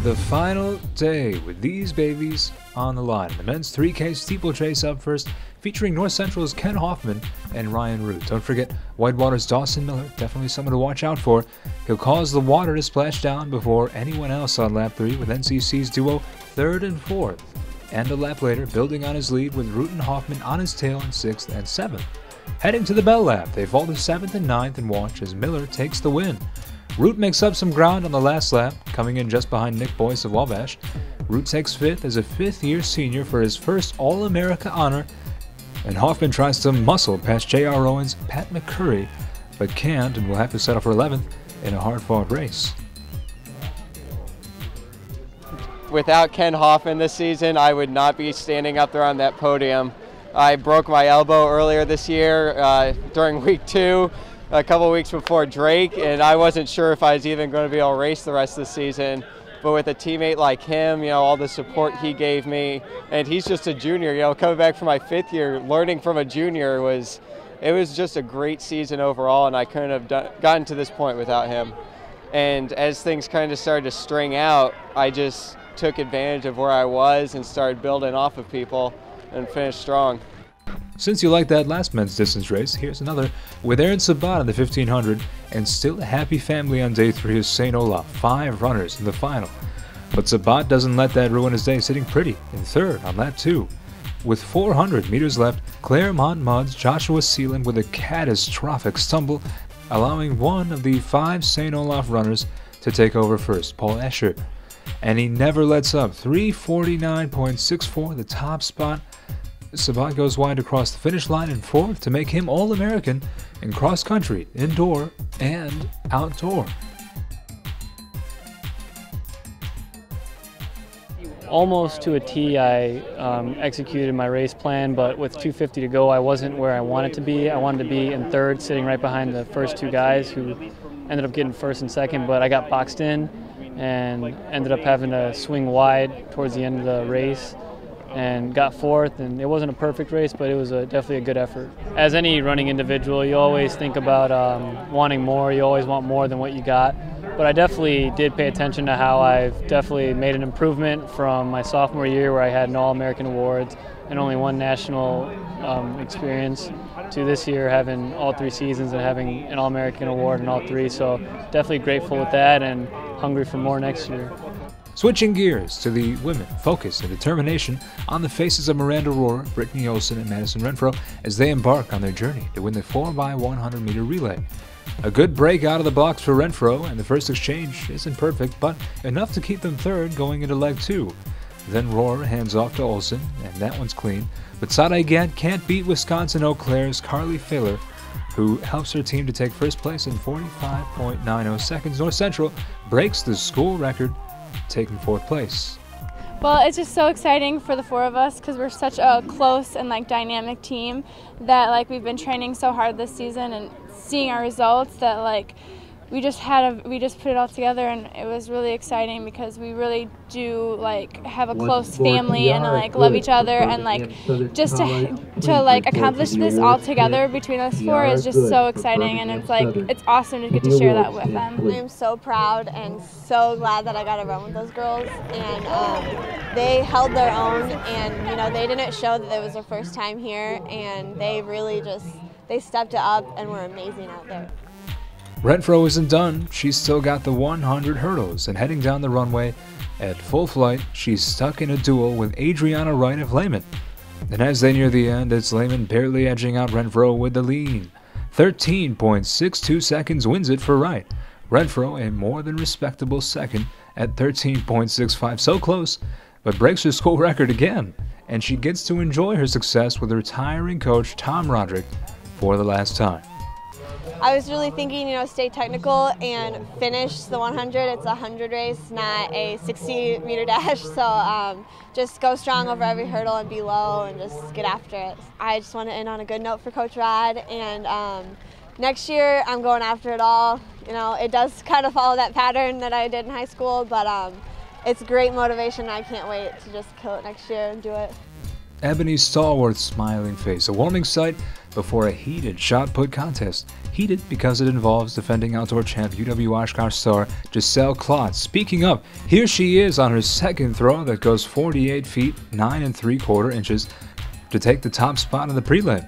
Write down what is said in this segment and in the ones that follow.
The final day with these babies on the line. The men's 3K steeplechase up first, featuring North Central's Ken Hoffman and Ryan Root. Don't forget Whitewater's Dawson Miller, definitely someone to watch out for. He'll cause the water to splash down before anyone else on lap 3, with NCC's duo 3rd and 4th. And a lap later, building on his lead with Root and Hoffman on his tail in 6th and 7th. Heading to the bell lap, they fall to 7th and 9th and watch as Miller takes the win. Root makes up some ground on the last lap, coming in just behind Nick Boyce of Wabash. Root takes 5th as a 5th-year senior for his first All-America honor, and Hoffman tries to muscle past J.R. Owens' Pat McCurry, but can't and will have to settle for 11th in a hard-fought race. Without Ken Hoffman this season, I would not be standing up there on that podium. I broke my elbow earlier this year during week 2. A couple weeks before Drake, and I wasn't sure if I was even going to be able to race the rest of the season. But with a teammate like him, all the support he gave me, and he's just a junior, coming back from my 5th year, learning from a junior was just a great season overall, and I couldn't have gotten to this point without him. And as things kind of started to string out, I just took advantage of where I was and started building off of people and finished strong. Since you liked that last men's distance race, here's another with ARON SEBHAT in the 1500, and still a happy family on day 3 of St. Olaf, 5 runners in the final. But SEBHAT doesn't let that ruin his day, sitting pretty in 3rd on lap 2. With 400 meters left, Claremont Mudd's Joshua Seelan with a catastrophic stumble, allowing one of the 5 St. Olaf runners to take over first, Paul Escher. And he never lets up, 349.64, the top spot. SEBHAT goes wide across the finish line in 4th to make him All-American in cross-country, indoor, and outdoor. Almost to a T, I executed my race plan, but with 250 to go, I wasn't where I wanted to be. I wanted to be in 3rd, sitting right behind the first 2 guys who ended up getting 1st and 2nd, but I got boxed in and ended up having to swing wide towards the end of the race, and got 4th, and it wasn't a perfect race, but it was definitely a good effort. As any running individual, you always think about wanting more. You always want more than what you got, but I definitely did pay attention to how I've definitely made an improvement from my sophomore year, where I had an All-American awards and only 1 national experience, to this year having all 3 seasons and having an All-American award in all 3, so definitely grateful with that and hungry for more next year. Switching gears to the women, focus and determination on the faces of Miranda Rohr, BRITTNY Olson, and Madison Renfro as they embark on their journey to win the 4x100 meter relay. A good break out of the blocks for Renfro, and the first exchange isn't perfect, but enough to keep them 3rd going into leg 2. Then Rohr hands off to Olson, and that one's clean, but Sada again can't beat Wisconsin Eau Claire's Carly Failer, who helps her team to take 1st place in 45.90 seconds. North Central breaks the school record, taking 4th place. Well, it's just so exciting for the 4 of us because we're such a close and dynamic team that we've been training so hard this season, and seeing our results that we just put it all together, and it was really exciting because we really do have a close family and love each other, and just to accomplish this all together between us 4 is just so exciting, and it's awesome to get to share that with them. I'm so proud and so glad that I got to run with those girls, and they held their own, and they didn't show that it was their first time here, and they really they stepped it up and were amazing out there. Renfro isn't done. She's still got the 100 hurdles, and heading down the runway at full flight, she's stuck in a duel with Adriana Wright of Lehman. And as they near the end, it's Lehman barely edging out Renfro with the lead. 13.62 seconds wins it for Wright. Renfro a more than respectable 2nd at 13.65, so close, but breaks her school record again, and she gets to enjoy her success with retiring coach Tom Roderick for the last time. I was really thinking, stay technical and finish the 100. It's a 100 race, not a 60-meter dash. So just go strong over every hurdle and be low and just get after it. I just want to end on a good note for Coach Rod. And next year, I'm going after it all. It does kind of follow that pattern that I did in high school, but it's great motivation. I can't wait to just kill it next year and do it. Ebony's stalwart smiling face, a warming sight before a heated shot put contest. Heated because it involves defending outdoor champ UW Oshkosh star Giselle Klotz. Speaking of, here she is on her second throw that goes 48 feet 9 3/4 inches to take the top spot in the prelim.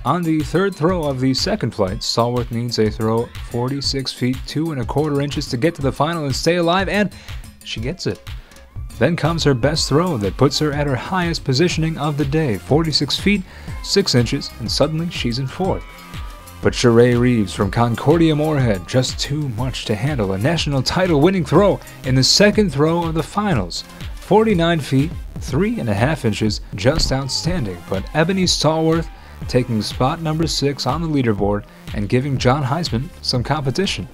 On the third throw of the second flight, Stallworth needs a throw 46 feet 2 1/4 inches to get to the final and stay alive, and she gets it. Then comes her best throw that puts her at her highest positioning of the day, 46 feet 6 inches, and suddenly she's in fourth. But Sheree Reeves from Concordia Moorhead, just too much to handle. A national title winning throw in the second throw of the finals, 49 feet 3 1/2 inches, just outstanding. But Ebony Stallworth taking spot number 6 on the leaderboard and giving John Heisman some competition.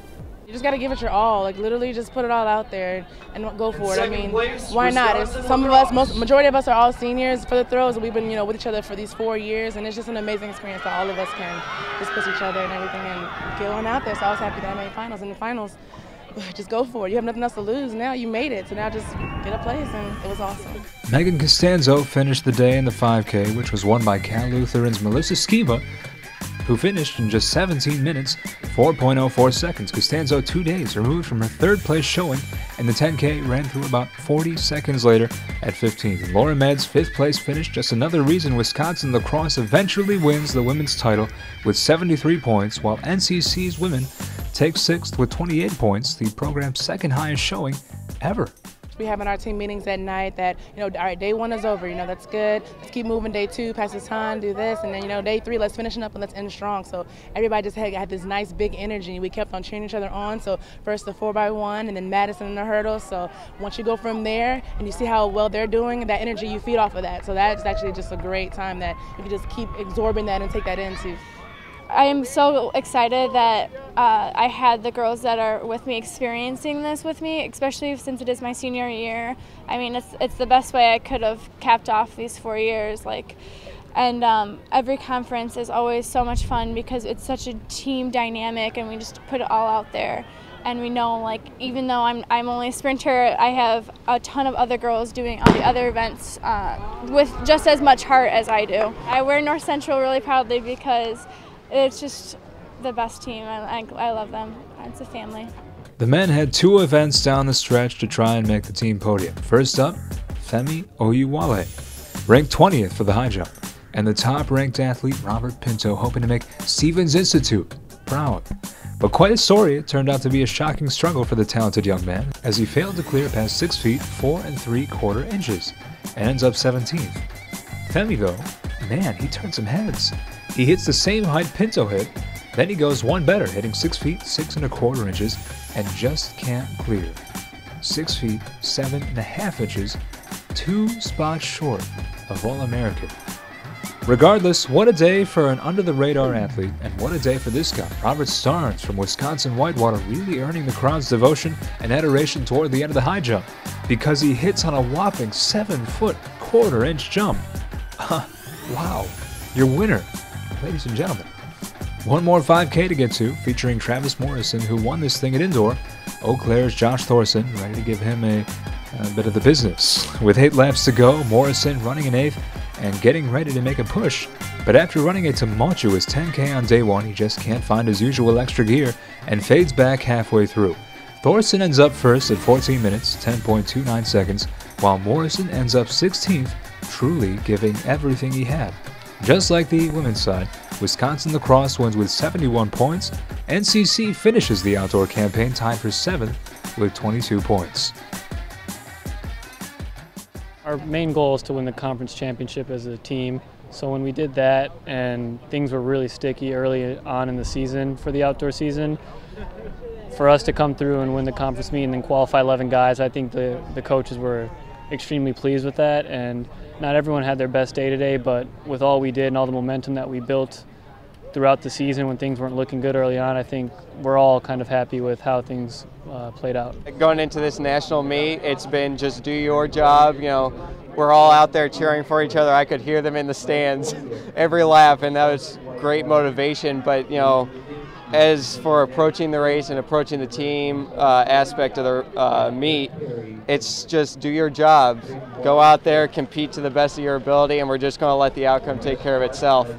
You just got to give it your all, like literally just put it all out there and go for it. I mean, why not? Some of us, majority of us are all seniors for the throws, and we've been, with each other for these 4 years, and it's just an amazing experience that all of us can just push each other and everything and get on out there. So I was happy that I made finals. In the finals, just go for it. You have nothing else to lose. Now you made it, so now just get a place, and it was awesome. Megan Costanzo finished the day in the 5K, which was won by Cal Lutheran's Melissa Skiba, who finished in just 17 minutes, 4.04 seconds. Costanzo 2 days removed from her third place showing, and the 10K ran through about 40 seconds later at 15th. And Laura Med's 5th place finish, just another reason Wisconsin lacrosse eventually wins the women's title with 73 points, while NCC's women take 6th with 28 points, the program's second highest showing ever. We having our team meetings at night that, all right, day 1 is over, that's good. Let's keep moving. Day 2, pass the time, do this. And then, day 3, let's finish it up and let's end strong. So everybody just had this nice big energy. We kept on cheering each other on. So first the 4x1 and then MADISON in the hurdles. So once you go from there and you see how well they're doing, that energy, you feed off of that. So that's actually just a great time that you can just keep absorbing that and take that into. I am so excited that I had the girls that are with me experiencing this with me, especially since it is my senior year. I mean, it's the best way I could have capped off these 4 years. And every conference is always so much fun because it's such a team dynamic, and we just put it all out there. And we know, even though I'm only a sprinter, I have a ton of other girls doing all the other events with just as much heart as I do. I wear North Central really proudly because it's just the best team. I love them. It's a family. The men had 2 events down the stretch to try and make the team podium. First up, Femi Oyuwale, ranked 20th for the high jump, and the top-ranked athlete Robert Pinto hoping to make Stevens Institute proud. But quite a story, it turned out to be a shocking struggle for the talented young man, as he failed to clear past 6 feet 4 3/4 inches and ends up 17th. Femi, though, man, he turned some heads. He hits the same height Pinto hit, then he goes one better, hitting 6 feet 6 1/4 inches, and just can't clear. 6 feet 7 1/2 inches, 2 spots short of All-American. Regardless, what a day for an under-the-radar athlete, and what a day for this guy, Robert Starnes from Wisconsin Whitewater, really earning the crowd's devotion and adoration toward the end of the high jump, because he hits on a whopping 7-foot-1/4 inch jump. Wow, your winner, ladies and gentlemen. One more 5K to get to, featuring Travis Morrison, who won this thing at indoor. Eau Claire's Josh Thorson, ready to give him a bit of the business. With 8 laps to go, Morrison running in 8th and getting ready to make a push. But after running a tumultuous 10K on day 1, he just can't find his usual extra gear and fades back halfway through. Thorson ends up first at 14 minutes, 10.29 seconds, while Morrison ends up 16th, truly giving everything he had. Just like the women's side, Wisconsin lacrosse wins with 71 points. NCC finishes the outdoor campaign tied for 7th with 22 points. Our main goal is to win the conference championship as a team. So when we did that and things were really sticky early on in the season for the outdoor season, for us to come through and win the conference meet and then qualify 11 guys, I think the coaches were extremely pleased with that. And not everyone had their best day today, but with all we did and all the momentum that we built throughout the season when things weren't looking good early on, I think we're all kind of happy with how things played out. Going into this national meet, it's been just do your job. We're all out there cheering for each other. I could hear them in the stands every lap, and that was great motivation. But as for approaching the race and approaching the team aspect of the meet, it's just do your job. Go out there, compete to the best of your ability, and we're just going to let the outcome take care of itself.